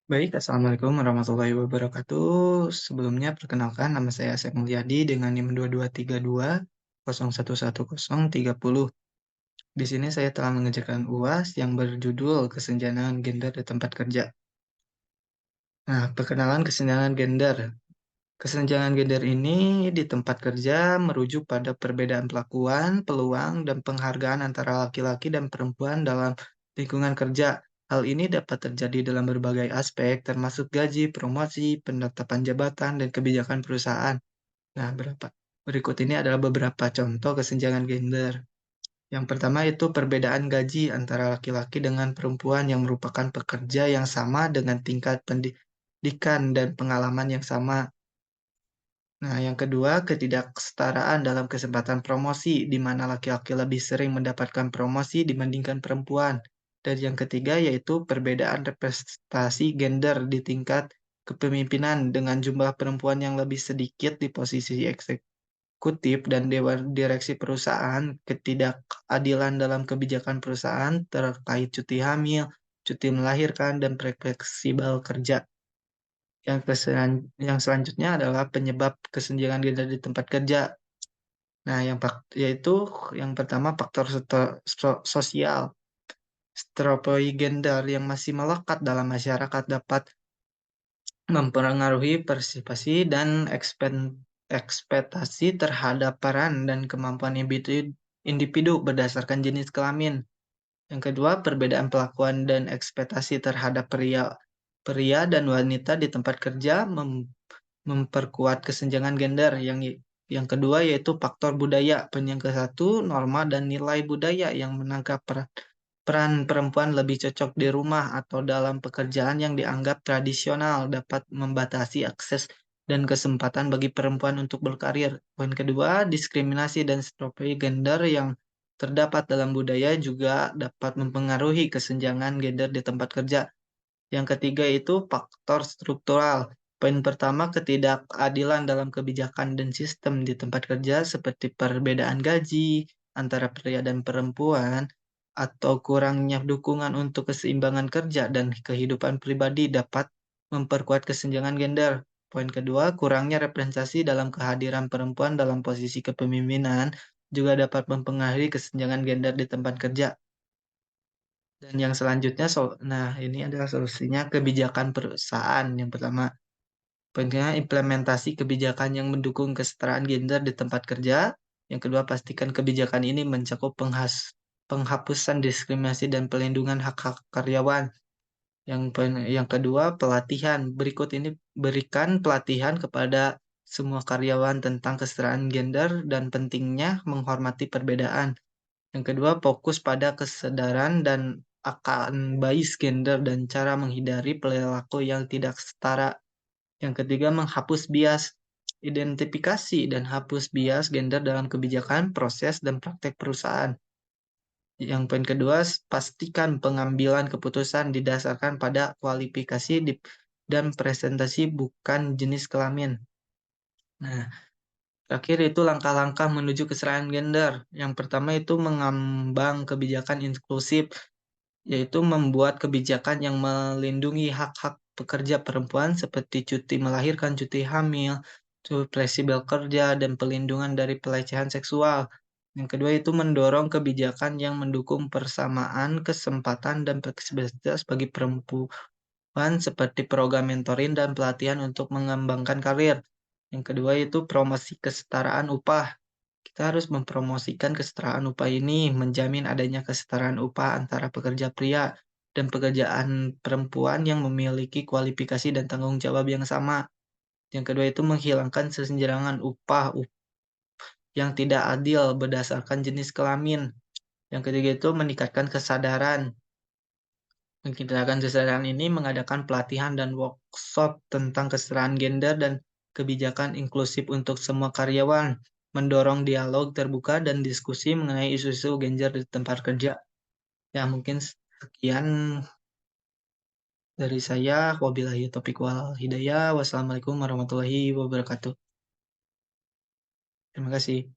Baik, Assalamualaikum warahmatullahi wabarakatuh. Sebelumnya, perkenalkan nama saya Asep Mulyadi dengan NIM 2232 011030. Di sini saya telah mengerjakan UAS yang berjudul Kesenjangan Gender di Tempat Kerja. Nah, perkenalan kesenjangan gender. Kesenjangan gender ini di tempat kerja merujuk pada perbedaan perlakuan, peluang, dan penghargaan antara laki-laki dan perempuan dalam lingkungan kerja. Hal ini dapat terjadi dalam berbagai aspek, termasuk gaji, promosi, penetapan jabatan, dan kebijakan perusahaan. Nah, berikut ini adalah beberapa contoh kesenjangan gender. Yang pertama itu perbedaan gaji antara laki-laki dengan perempuan yang merupakan pekerja yang sama dengan tingkat pendidikan dan pengalaman yang sama. Nah, yang kedua, ketidaksetaraan dalam kesempatan promosi, di mana laki-laki lebih sering mendapatkan promosi dibandingkan perempuan. Dan yang ketiga, yaitu perbedaan representasi gender di tingkat kepemimpinan dengan jumlah perempuan yang lebih sedikit di posisi eksekutif dan dewan direksi perusahaan, ketidakadilan dalam kebijakan perusahaan terkait cuti hamil, cuti melahirkan, dan fleksibel kerja. Yang selanjutnya adalah penyebab kesenjangan gender di tempat kerja. Nah, yaitu yang pertama faktor sosial. Stereotip gender yang masih melekat dalam masyarakat dapat mempengaruhi persepsi dan ekspektasi terhadap peran dan kemampuan individu berdasarkan jenis kelamin. Yang kedua, perbedaan pelakuan dan ekspektasi terhadap pria dan wanita di tempat kerja memperkuat kesenjangan gender. Yang kedua yaitu faktor budaya. Yang ke satu, norma dan nilai budaya yang menangkap peran perempuan lebih cocok di rumah atau dalam pekerjaan yang dianggap tradisional dapat membatasi akses dan kesempatan bagi perempuan untuk berkarir. Poin kedua, diskriminasi dan stereotip gender yang terdapat dalam budaya juga dapat mempengaruhi kesenjangan gender di tempat kerja. Yang ketiga itu faktor struktural. Poin pertama, ketidakadilan dalam kebijakan dan sistem di tempat kerja seperti perbedaan gaji antara pria dan perempuan atau kurangnya dukungan untuk keseimbangan kerja dan kehidupan pribadi dapat memperkuat kesenjangan gender. Poin kedua, kurangnya representasi dalam kehadiran perempuan dalam posisi kepemimpinan juga dapat mempengaruhi kesenjangan gender di tempat kerja. Dan yang selanjutnya, nah ini adalah solusinya kebijakan perusahaan. Yang pertama, pentingnya implementasi kebijakan yang mendukung kesetaraan gender di tempat kerja. Yang kedua, pastikan kebijakan ini mencakup penghapusan diskriminasi dan pelindungan hak-hak karyawan. Yang kedua, pelatihan. Berikut ini berikan pelatihan kepada semua karyawan tentang kesetaraan gender dan pentingnya menghormati perbedaan. Yang kedua, fokus pada kesadaran dan akan bias gender dan cara menghindari perilaku yang tidak setara. Yang ketiga, menghapus bias. Identifikasi dan hapus bias gender dalam kebijakan, proses, dan praktek perusahaan. Yang poin kedua, pastikan pengambilan keputusan didasarkan pada kualifikasi dan presentasi bukan jenis kelamin. Nah, terakhir itu langkah-langkah menuju kesetaraan gender. Yang pertama itu mengambang kebijakan inklusif, yaitu membuat kebijakan yang melindungi hak-hak pekerja perempuan seperti cuti melahirkan, cuti hamil, cuti fleksibel kerja, dan pelindungan dari pelecehan seksual. Yang kedua itu mendorong kebijakan yang mendukung persamaan kesempatan dan fleksibilitas bagi perempuan seperti program mentoring dan pelatihan untuk mengembangkan karir. Yang kedua itu promosi kesetaraan upah. Kita harus mempromosikan kesetaraan upah ini, menjamin adanya kesetaraan upah antara pekerja pria dan pekerjaan perempuan yang memiliki kualifikasi dan tanggung jawab yang sama. Yang kedua itu menghilangkan kesenjangan upah yang tidak adil berdasarkan jenis kelamin. Yang ketiga itu meningkatkan kesadaran. Meningkatkan kesadaran ini mengadakan pelatihan dan workshop tentang kesetaraan gender dan kebijakan inklusif untuk semua karyawan, mendorong dialog terbuka dan diskusi mengenai isu-isu gender di tempat kerja. Ya, mungkin sekian dari saya. Wabillahi taufiq wal hidayah. Wassalamualaikum warahmatullahi wabarakatuh. Terima kasih.